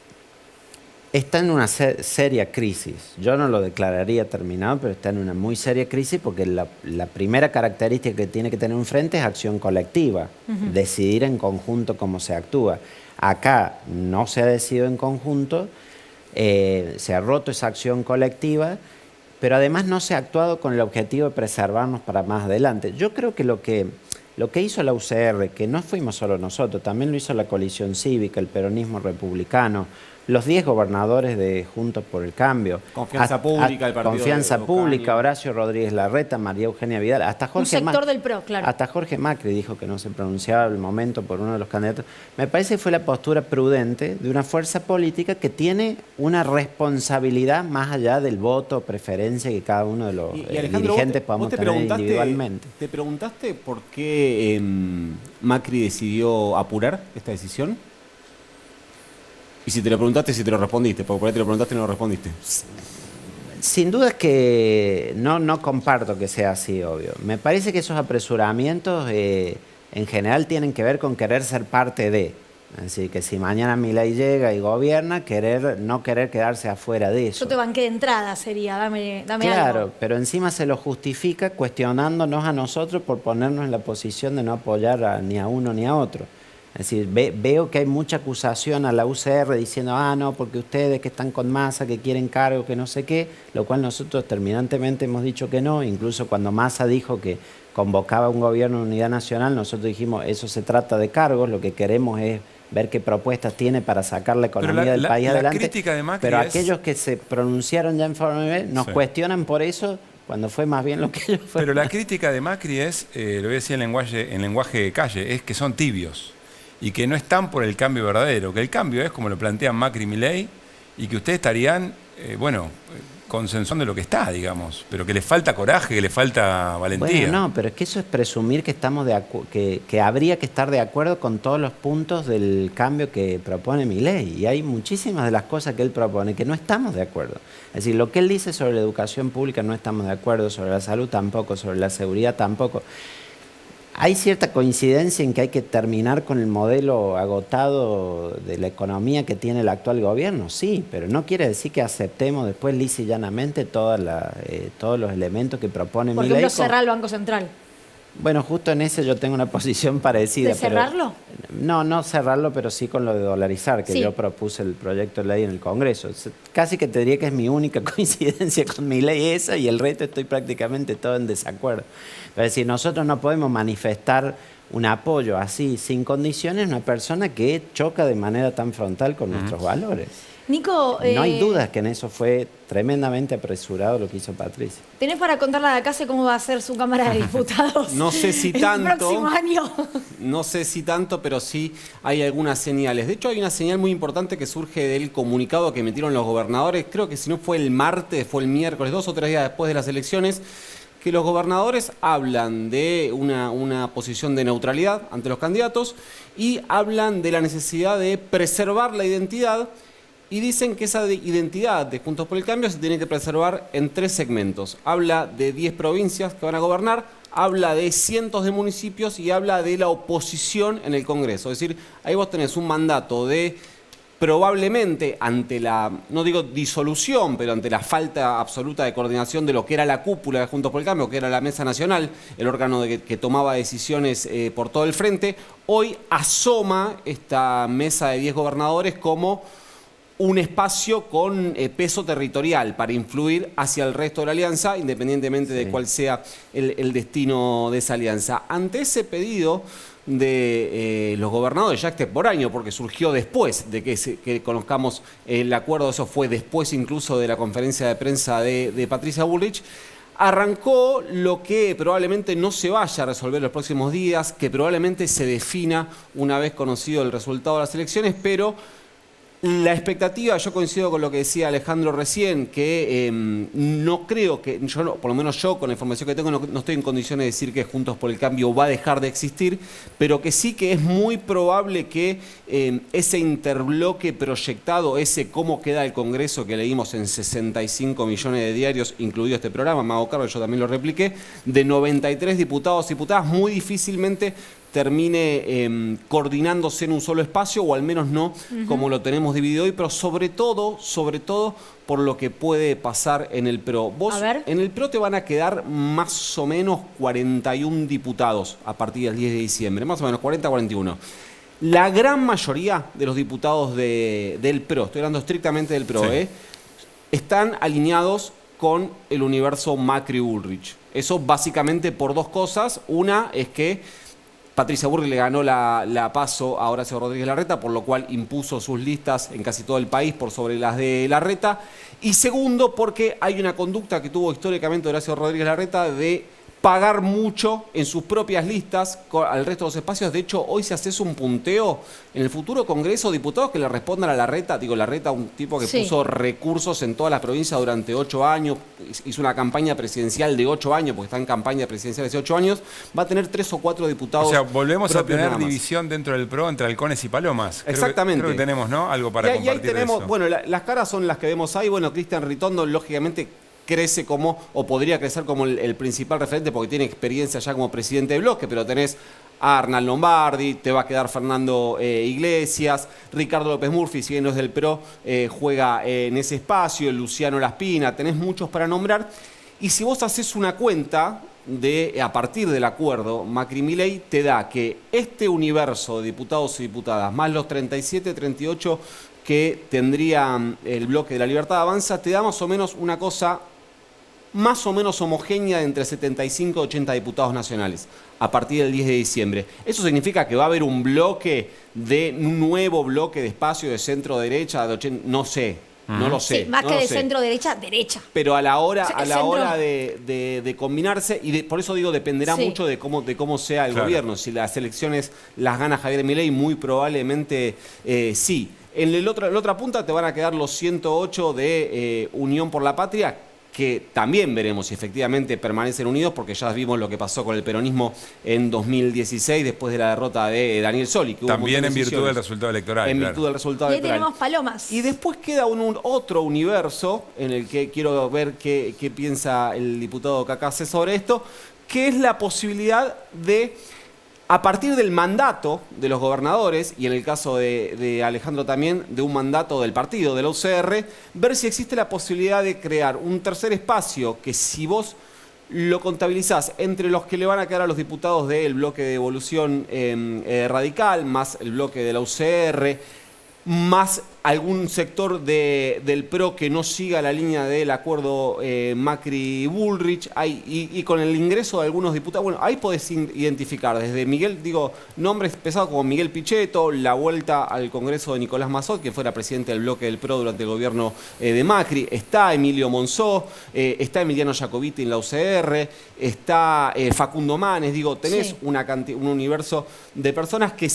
Está en una seria crisis. Yo no lo declararía terminado, pero está en una muy seria crisis porque la primera característica que tiene que tener un frente es acción colectiva, decidir en conjunto cómo se actúa. Acá no se ha decidido en conjunto, se ha roto esa acción colectiva, pero además no se ha actuado con el objetivo de preservarnos para más adelante. Yo creo que lo que hizo la UCR, que no fuimos solo nosotros, también lo hizo la coalición cívica, el peronismo republicano, los 10 gobernadores de Juntos por el Cambio. Confianza Pública, el partido Confianza de Pública, Horacio Rodríguez Larreta, María Eugenia Vidal, hasta Jorge Un sector del PRO, claro. Hasta Jorge Macri dijo que no se pronunciaba al momento por uno de los candidatos. Me parece que fue la postura prudente de una fuerza política que tiene una responsabilidad más allá del voto o preferencia que cada uno de los dirigentes podamos tener individualmente. ¿Te preguntaste por qué Macri decidió apurar esta decisión? Y si te lo preguntaste, si te lo respondiste, porque por ahí te lo preguntaste y no lo respondiste. Sin duda es que no comparto que sea así, obvio. Me parece que esos apresuramientos en general tienen que ver con querer ser parte de. Es decir, que si mañana Milei llega y gobierna, no querer quedarse afuera de eso. Yo te banqué de entrada, sería, dame algo. Claro, pero encima se lo justifica cuestionándonos a nosotros por ponernos en la posición de no apoyar ni a uno ni a otro. Es decir, veo que hay mucha acusación a la UCR diciendo, no, porque ustedes que están con Massa, que quieren cargo, que no sé qué, lo cual nosotros terminantemente hemos dicho que no. Incluso cuando Massa dijo que convocaba un gobierno de unidad nacional, nosotros dijimos, eso se trata de cargos, lo que queremos es ver qué propuestas tiene para sacar la economía del país adelante. Crítica de Macri pero aquellos que se pronunciaron ya en forma de nos cuestionan por eso, cuando fue más bien lo que ellos fueron. Pero la crítica de Macri es, lo voy a decir en lenguaje de calle, es que son tibios. Y que no están por el cambio verdadero, que el cambio es como lo plantean Macri y Milei, y que ustedes estarían, consensuando lo que está, digamos, pero que les falta coraje, que les falta valentía. Bueno, no, pero es que eso es presumir que estamos que habría que estar de acuerdo con todos los puntos del cambio que propone Milei, y hay muchísimas de las cosas que él propone que no estamos de acuerdo. Es decir, lo que él dice sobre la educación pública no estamos de acuerdo, sobre la salud tampoco, sobre la seguridad tampoco. Hay cierta coincidencia en que hay que terminar con el modelo agotado de la economía que tiene el actual gobierno, sí, pero no quiere decir que aceptemos después lisa y llanamente todos los elementos que propone Milei. Por ejemplo, cerrar el Banco Central. Bueno, justo en ese yo tengo una posición parecida. ¿De cerrarlo? No cerrarlo, pero sí con lo de dolarizar, que yo propuse el proyecto de ley en el Congreso. Casi que te diría que es mi única coincidencia con mi ley esa, y el resto estoy prácticamente todo en desacuerdo. Es decir, nosotros no podemos manifestar un apoyo así, sin condiciones, a una persona que choca de manera tan frontal con nuestros valores. Nico, No hay dudas que en eso fue tremendamente apresurado lo que hizo Patricia. ¿tenés para contarle a la casa cómo va a ser su Cámara de Diputados? No sé si el tanto. próximo año. No sé si tanto, pero sí hay algunas señales. De hecho, hay una señal muy importante que surge del comunicado que emitieron los gobernadores. Creo que si no fue el martes, fue el miércoles, 2 o 3 días después de las elecciones, que los gobernadores hablan de una posición de neutralidad ante los candidatos y hablan de la necesidad de preservar la identidad. Y dicen que esa identidad de Juntos por el Cambio se tiene que preservar en 3 segmentos. Habla de 10 provincias que van a gobernar, habla de cientos de municipios y habla de la oposición en el Congreso. Es decir, ahí vos tenés un mandato de probablemente ante la, no digo disolución, pero ante la falta absoluta de coordinación de lo que era la cúpula de Juntos por el Cambio, que era la Mesa Nacional, el órgano que tomaba decisiones por todo el frente, hoy asoma esta mesa de 10 gobernadores como un espacio con peso territorial para influir hacia el resto de la alianza, independientemente de cuál sea el destino de esa alianza. Ante ese pedido de los gobernadores, ya extemporáneo, porque surgió después de que conozcamos el acuerdo, eso fue después incluso de la conferencia de prensa de Patricia Bullrich, arrancó lo que probablemente no se vaya a resolver en los próximos días, que probablemente se defina una vez conocido el resultado de las elecciones, pero la expectativa, yo coincido con lo que decía Alejandro recién, que no creo que, por lo menos yo con la información que tengo, no estoy en condiciones de decir que Juntos por el Cambio va a dejar de existir, pero que sí que es muy probable que ese interbloque proyectado, ese cómo queda el Congreso que leímos en 65 millones de diarios, incluido este programa, me hago cargo, yo también lo repliqué, de 93 diputados y diputadas, muy difícilmente termine coordinándose en un solo espacio, o al menos no como lo tenemos dividido hoy, pero sobre todo por lo que puede pasar en el PRO. Vos, en el PRO te van a quedar más o menos 41 diputados a partir del 10 de diciembre, más o menos 40, 41. La gran mayoría de los diputados del PRO, estoy hablando estrictamente del PRO, están alineados con el universo Macri-Bullrich. Eso básicamente por 2 cosas. Una es que Patricia Bullrich le ganó la PASO a Horacio Rodríguez Larreta, por lo cual impuso sus listas en casi todo el país por sobre las de Larreta. Y segundo, porque hay una conducta que tuvo históricamente Horacio Rodríguez Larreta de pagar mucho en sus propias listas al resto de los espacios. De hecho, hoy si haces un punteo, en el futuro Congreso, diputados que le respondan a Larreta, Larreta, un tipo que puso recursos en todas las provincias durante 8 años, hizo una campaña presidencial de 8 años, porque está en campaña presidencial de 8 años, va a tener 3 o 4 diputados. O sea, volvemos a tener división dentro del PRO entre halcones y palomas. Exactamente. Creo que tenemos, ¿no? Algo para compartir. Y ahí tenemos, bueno, las caras son las que vemos ahí. Bueno, Cristian Ritondo, lógicamente, crece como, o podría crecer como el principal referente porque tiene experiencia ya como presidente de bloque, pero tenés a Arnal Lombardi, te va a quedar Fernando Iglesias, Ricardo López Murphy, si bien no es del PRO, juega en ese espacio, Luciano Laspina, tenés muchos para nombrar. Y si vos haces una cuenta a partir del acuerdo Macri-Milei, te da que este universo de diputados y diputadas, más los 37, 38 que tendría el bloque de La Libertad Avanza, te da más o menos una cosa más o menos homogénea de entre 75 y 80 diputados nacionales a partir del 10 de diciembre. Eso significa que va a haber un nuevo bloque de espacio de centro-derecha, de 80, no sé, no lo sé. Sí, más no que lo de sé. centro-derecha, derecha. Pero a la hora de combinarse, y por eso digo, dependerá mucho de cómo sea el gobierno. Si las elecciones las gana Javier Milei, muy probablemente sí. En la otra punta te van a quedar los 108 de Unión por la Patria, que también veremos si efectivamente permanecen unidos, porque ya vimos lo que pasó con el peronismo en 2016, después de la derrota de Daniel Soli. Que también en virtud del resultado electoral. En virtud del resultado y ahí electoral. tenemos palomas. Y después queda otro universo en el que quiero ver qué piensa el diputado Cacase sobre esto, que es la posibilidad de, a partir del mandato de los gobernadores, y en el caso de Alejandro también, de un mandato del partido, de la UCR, ver si existe la posibilidad de crear un tercer espacio que, si vos lo contabilizás entre los que le van a quedar a los diputados del bloque de Evolución Radical, más el bloque de la UCR, más algún sector del PRO que no siga la línea del acuerdo Macri-Bullrich, y con el ingreso de algunos diputados, bueno, ahí podés identificar desde Miguel, nombres pesados como Miguel Pichetto, la vuelta al Congreso de Nicolás Mazzot, que fuera presidente del bloque del PRO durante el gobierno de Macri, está Emilio Monzó, está Emiliano Jacobiti en la UCR, está Facundo Manes, tenés un universo de personas que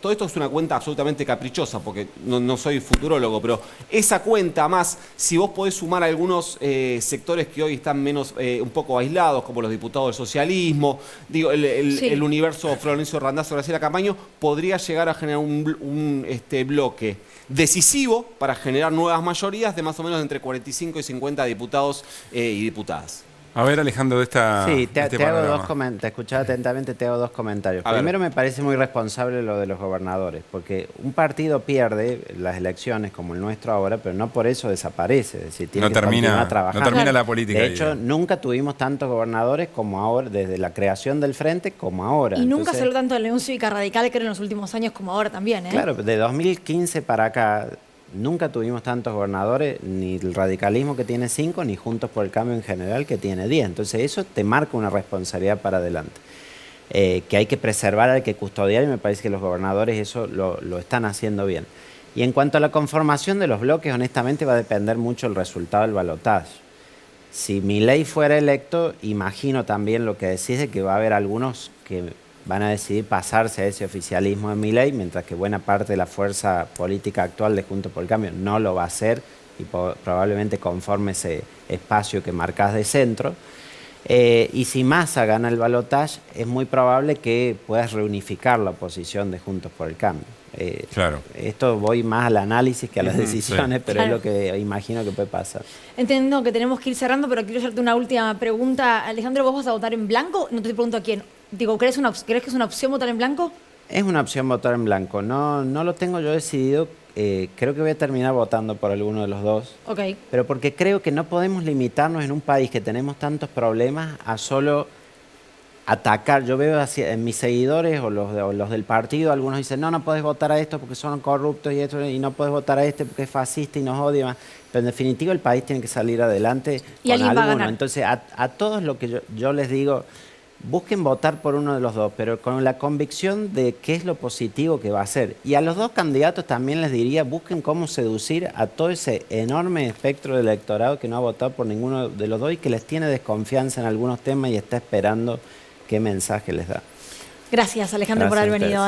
todo esto es una cuenta absolutamente caprichosa, porque no soy futurólogo, pero esa cuenta más, si vos podés sumar algunos sectores que hoy están menos, un poco aislados, como los diputados del socialismo, el universo Florencio Randazzo, Graciela Camaño, podría llegar a generar un bloque decisivo para generar nuevas mayorías de más o menos entre 45 y 50 diputados y diputadas. A ver, Alejandro, de esta. Sí, te hago dos comentarios. Te escuchaba atentamente, te hago dos comentarios. Primero, me parece muy responsable lo de los gobernadores, porque un partido pierde las elecciones, como el nuestro ahora, pero no por eso desaparece. Es decir, tiene que continuar trabajando. No termina la política. De hecho, nunca tuvimos tantos gobernadores como ahora, desde la creación del Frente como ahora. Y nunca se habló tanto de la Unión Cívica Radical, que era en los últimos años, como ahora también, ¿eh? Claro, de 2015 para acá. Nunca tuvimos tantos gobernadores, ni el radicalismo que tiene 5, ni Juntos por el Cambio en general que tiene 10. Entonces eso te marca una responsabilidad para adelante, que hay que preservar, hay que custodiar, y me parece que los gobernadores eso lo están haciendo bien. Y en cuanto a la conformación de los bloques, honestamente va a depender mucho el resultado del balotaje. Si Milei fuera electo, imagino también lo que decís de que va a haber algunos que van a decidir pasarse a ese oficialismo de Milei, mientras que buena parte de la fuerza política actual de Juntos por el Cambio no lo va a hacer y probablemente conforme ese espacio que marcás de centro. Y si Massa gana el balotaje, es muy probable que puedas reunificar la oposición de Juntos por el Cambio. Claro. Esto voy más al análisis que a las decisiones, pero es lo que imagino que puede pasar. Entiendo que tenemos que ir cerrando, pero quiero hacerte una última pregunta. Alejandro, ¿vos vas a votar en blanco? No te pregunto a quién. ¿Crees que es una opción votar en blanco? Es una opción votar en blanco. No lo tengo yo decidido. Creo que voy a terminar votando por alguno de los dos. Ok. Pero porque creo que no podemos limitarnos en un país que tenemos tantos problemas a solo atacar. Yo veo en mis seguidores o los del partido, algunos dicen, no podés votar a esto porque son corruptos y no podés votar a este porque es fascista y nos odia. Pero en definitiva el país tiene que salir adelante y con alguno. Va Entonces a todos lo que yo les digo, busquen votar por uno de los dos, pero con la convicción de qué es lo positivo que va a hacer. Y a los dos candidatos también les diría, busquen cómo seducir a todo ese enorme espectro de electorado que no ha votado por ninguno de los dos y que les tiene desconfianza en algunos temas y está esperando qué mensaje les da. Gracias, Alejandro, por haber venido.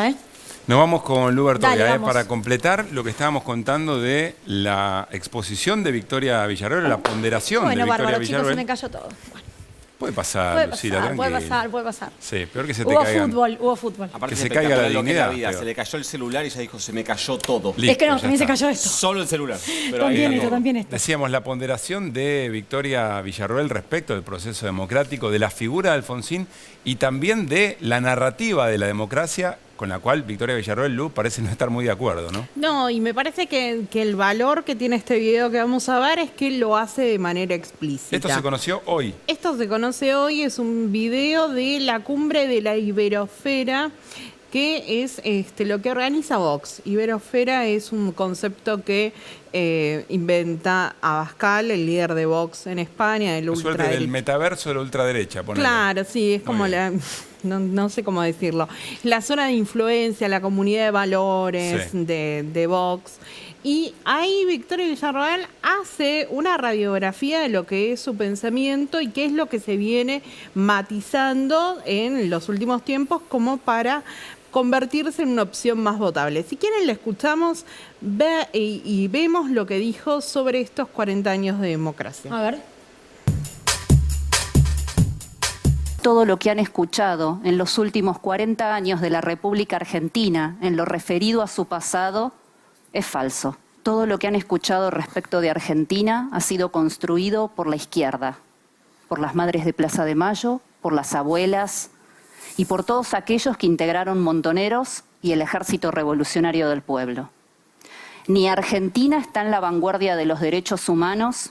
Nos vamos con Lu Bertoia, vamos. para completar lo que estábamos contando de la exposición de Victoria Villarroel, la ponderación de Victoria Villarroel. Villarroel. Chicos, se me cayó todo. Bueno. Puede pasar, Lucila, puede pasar. Sí, peor que se te caiga. Hubo fútbol. Aparte que se caiga la dignidad. Se le cayó el celular y ya dijo, se me cayó todo. Listo, es que no, también se cayó esto. Solo el celular. Pero también esto. Decíamos, la ponderación de Victoria Villarroel respecto del proceso democrático, de la figura de Alfonsín y también de la narrativa de la democracia, con la cual Victoria Villarroel, Lu, parece no estar muy de acuerdo, ¿no? No, y me parece que el valor que tiene este video que vamos a ver es que él lo hace de manera explícita. Esto se conoció hoy. Esto se conoce hoy, es un video de la cumbre de la Iberosfera, que es lo que organiza Vox. Iberosfera es un concepto que inventa Abascal, el líder de Vox en España, el ultraderecha. Suerte del metaverso de la ultraderecha, ponele. Claro, sí, es como la... No sé cómo decirlo. La zona de influencia, la comunidad de valores de Vox. Y ahí Victoria Villarroel hace una radiografía de lo que es su pensamiento y qué es lo que se viene matizando en los últimos tiempos como para convertirse en una opción más votable. Si quieren, le escuchamos y vemos lo que dijo sobre estos 40 años de democracia. A ver. Todo lo que han escuchado en los últimos 40 años de la República Argentina en lo referido a su pasado es falso. Todo lo que han escuchado respecto de Argentina ha sido construido por la izquierda, por las madres de Plaza de Mayo, por las abuelas y por todos aquellos que integraron Montoneros y el Ejército Revolucionario del Pueblo. Ni Argentina está en la vanguardia de los derechos humanos,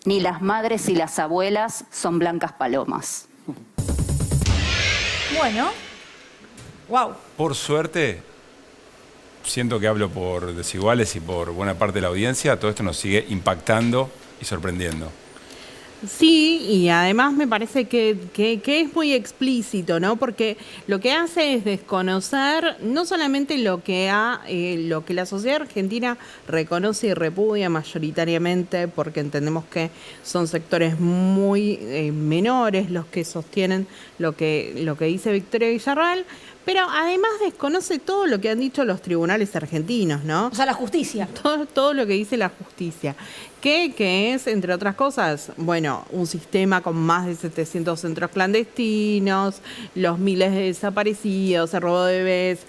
ni las madres y las abuelas son blancas palomas. Bueno, wow. Por suerte, siento que hablo por Desiguales y por buena parte de la audiencia, todo esto nos sigue impactando y sorprendiendo. Sí, y además me parece que es muy explícito, ¿no? Porque lo que hace es desconocer no solamente lo que la sociedad argentina reconoce y repudia mayoritariamente, porque entendemos que son sectores muy menores los que sostienen lo que dice Victoria Villarroel, pero además desconoce todo lo que han dicho los tribunales argentinos, ¿no? O sea, la justicia. Todo lo que dice la justicia. Que es, entre otras cosas, bueno, un sistema con más de 700 centros clandestinos, los miles de desaparecidos, el robo de bebés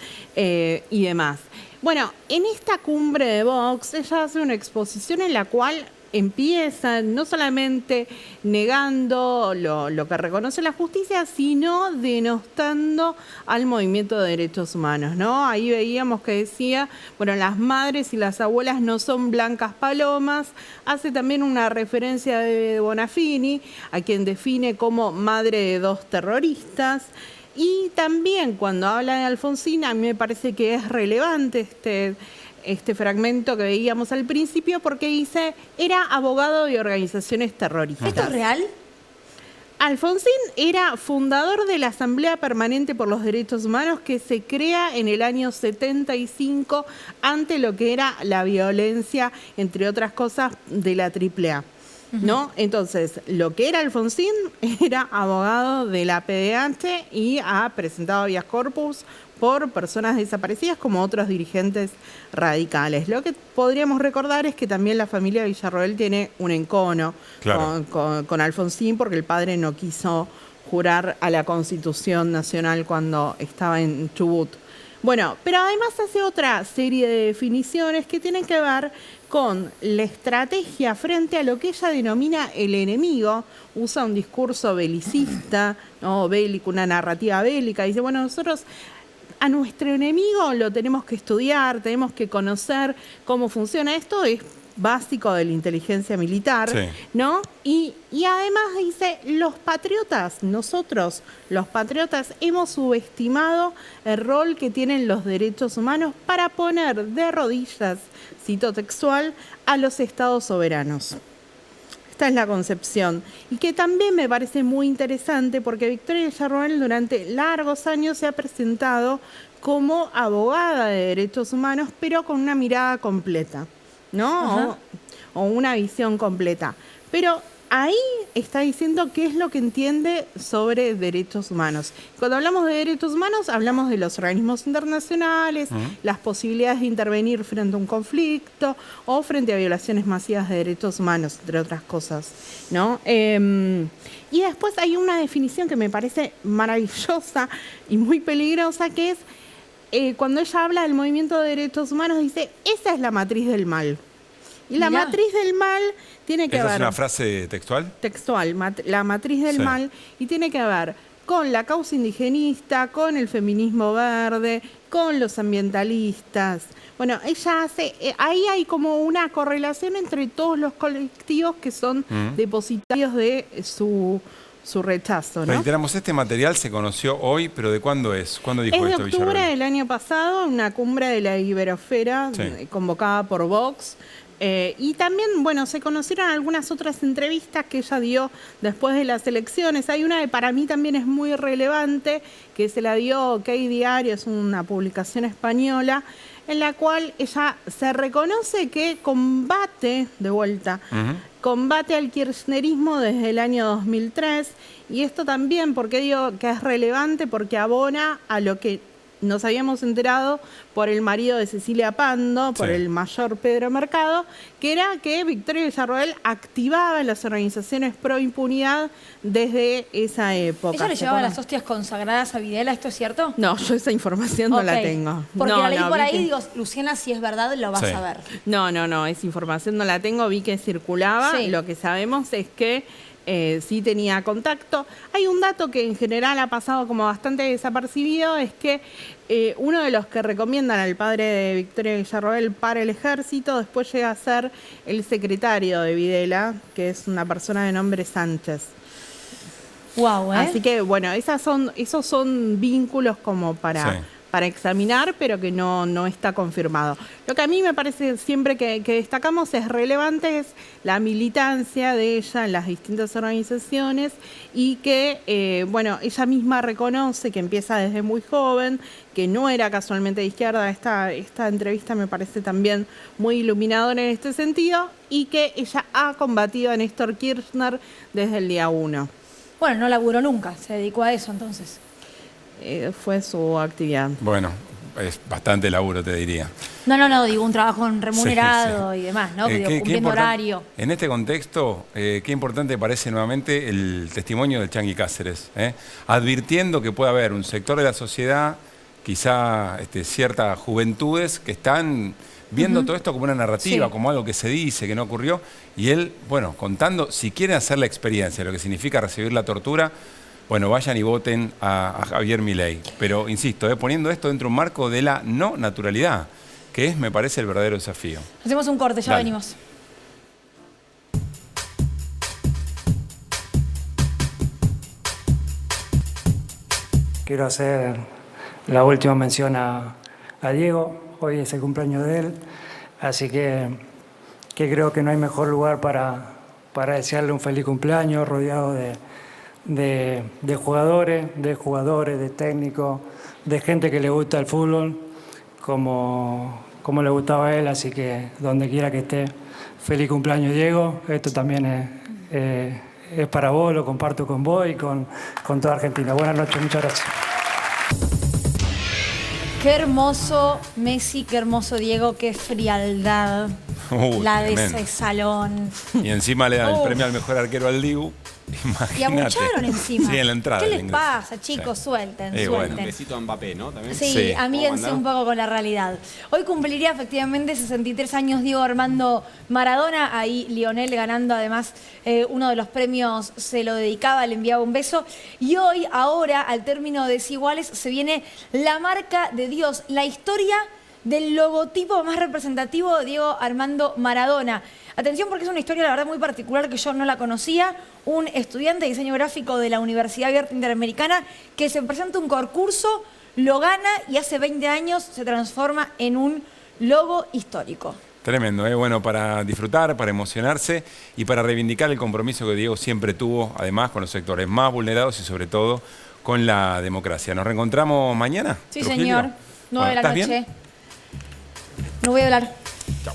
y demás. Bueno, en esta cumbre de Vox, ella hace una exposición en la cual empieza no solamente negando lo que reconoce la justicia, sino denostando al movimiento de derechos humanos, ¿no? Ahí veíamos que decía, bueno, las madres y las abuelas no son blancas palomas. Hace también una referencia de Bonafini, a quien define como madre de 2 terroristas. Y también cuando habla de Alfonsín, a mí me parece que es relevante este fragmento que veíamos al principio, porque dice, era abogado de organizaciones terroristas. ¿Esto es real? Alfonsín era fundador de la Asamblea Permanente por los Derechos Humanos, que se crea en el año 75 ante lo que era la violencia, entre otras cosas, de la AAA. ¿No? Entonces, lo que era Alfonsín era abogado de la PDH y ha presentado habeas corpus por personas desaparecidas como otros dirigentes radicales. Lo que podríamos recordar es que también la familia Villarroel tiene un encono con Alfonsín, porque el padre no quiso jurar a la Constitución Nacional cuando estaba en Chubut. Bueno, pero además hace otra serie de definiciones que tienen que ver con la estrategia frente a lo que ella denomina el enemigo. Usa un discurso belicista, ¿no? Bélico, una narrativa bélica. Dice, bueno, nosotros a nuestro enemigo lo tenemos que estudiar, tenemos que conocer cómo funciona. Esto es básico de la inteligencia militar, sí, ¿no? Y además dice, los patriotas, nosotros, los patriotas, hemos subestimado el rol que tienen los derechos humanos para poner de rodillas, cito textual, a los estados soberanos. Esta es la concepción. Y que también me parece muy interesante porque Victoria Villarroel durante largos años se ha presentado como abogada de derechos humanos, pero con una mirada completa, ¿no? O una visión completa. Pero ahí está diciendo qué es lo que entiende sobre derechos humanos. Cuando hablamos de derechos humanos, hablamos de los organismos internacionales, las posibilidades de intervenir frente a un conflicto o frente a violaciones masivas de derechos humanos, entre otras cosas, ¿no? Y después hay una definición que me parece maravillosa y muy peligrosa, que es cuando ella habla del movimiento de derechos humanos, dice, esa es la matriz del mal. Y la matriz del mal tiene que ver... ¿Esa es una frase textual? Textual, la matriz del mal, y tiene que ver con la causa indigenista, con el feminismo verde, con los ambientalistas. Bueno, ella hace... ahí hay como una correlación entre todos los colectivos que son depositarios de su rechazo, ¿no? Reiteramos, este material se conoció hoy, pero ¿de cuándo es? ¿Cuándo dijo esto Villarroel? Es de octubre del año pasado, una cumbre de la Iberosfera convocada por Vox. Y también, bueno, se conocieron algunas otras entrevistas que ella dio después de las elecciones. Hay una que para mí también es muy relevante, que se la dio OK Diario, es una publicación española, en la cual ella se reconoce que combate, de vuelta, combate al kirchnerismo desde el año 2003. Y esto también, porque digo que es relevante, porque abona a lo que nos habíamos enterado por el marido de Cecilia Pando, por el mayor Pedro Mercado, que era que Victoria Villarroel activaba las organizaciones pro impunidad desde esa época. ¿Ella le llevaba las hostias consagradas a Videla? ¿Esto es cierto? No, yo esa información no la tengo. Porque la leí por ahí, digo, Luciana, si es verdad, lo vas a ver. No, esa información no la tengo, vi que circulaba. Lo que sabemos es que sí tenía contacto. Hay un dato que en general ha pasado como bastante desapercibido, es que uno de los que recomiendan al padre de Victoria Villarroel para el ejército después llega a ser el secretario de Videla, que es una persona de nombre Sánchez. Wow, Así que bueno, esos son vínculos como para para examinar, pero que no está confirmado. Lo que a mí me parece siempre que destacamos es relevante es la militancia de ella en las distintas organizaciones y que, bueno, ella misma reconoce que empieza desde muy joven, que no era casualmente de izquierda. Esta entrevista me parece también muy iluminadora en este sentido, y que ella ha combatido a Néstor Kirchner desde el día 1. Bueno, no laburó nunca, se dedicó a eso entonces. Fue su actividad. Bueno, es bastante laburo, te diría. No, digo un trabajo remunerado Sí. y demás, ¿no? Qué Cumpliendo horario. En este contexto, qué importante parece nuevamente el testimonio del Chanqui Cáceres, advirtiendo que puede haber un sector de la sociedad, quizá ciertas juventudes que están viendo todo esto como una narrativa, como algo que se dice, que no ocurrió, y él, bueno, contando, si quieren hacer la experiencia, lo que significa recibir la tortura, bueno, vayan y voten a Javier Milei. Pero, insisto, poniendo esto dentro de un marco de la no naturalidad, que es, me parece, el verdadero desafío. Hacemos un corte, ya Dale. venimos. Quiero hacer la última mención a Diego. Hoy es el cumpleaños de él, así que creo que no hay mejor lugar para desearle un feliz cumpleaños, rodeado de jugadores, de técnicos, de gente que le gusta el fútbol, como le gustaba a él, así que donde quiera que esté, feliz cumpleaños, Diego. Esto también es para vos, lo comparto con vos y con toda Argentina. Buenas noches, muchas gracias. Qué hermoso Messi, qué hermoso Diego, qué frialdad. La de tremendo. ese salón. Y encima le dan el premio al mejor arquero al Dibu. Imagínate. Y abucharon encima. Sí, en la entrada. ¿Qué del les ingreso. pasa, chicos? Suelten, Bueno, suelten. un besito a Mbappé, ¿no? ¿También? Sí, amíguense un poco con la realidad. Hoy cumpliría efectivamente 63 años Diego Armando Maradona. Ahí Lionel ganando además uno de los premios se lo dedicaba, le enviaba un beso. Y hoy, ahora, al término de Desiguales, se viene la marca de Dios, la historia del logotipo más representativo de Diego Armando Maradona. Atención, porque es una historia, la verdad, muy particular que yo no la conocía. Un estudiante de diseño gráfico de la Universidad Abierta Interamericana que se presenta un concurso, lo gana y hace 20 años se transforma en un logo histórico. Tremendo, bueno, para disfrutar, para emocionarse y para reivindicar el compromiso que Diego siempre tuvo, además, con los sectores más vulnerados y sobre todo con la democracia. ¿Nos reencontramos mañana? Sí, Trujillo? señor. 9 de la ¿estás noche. bien? No voy a hablar. Chao.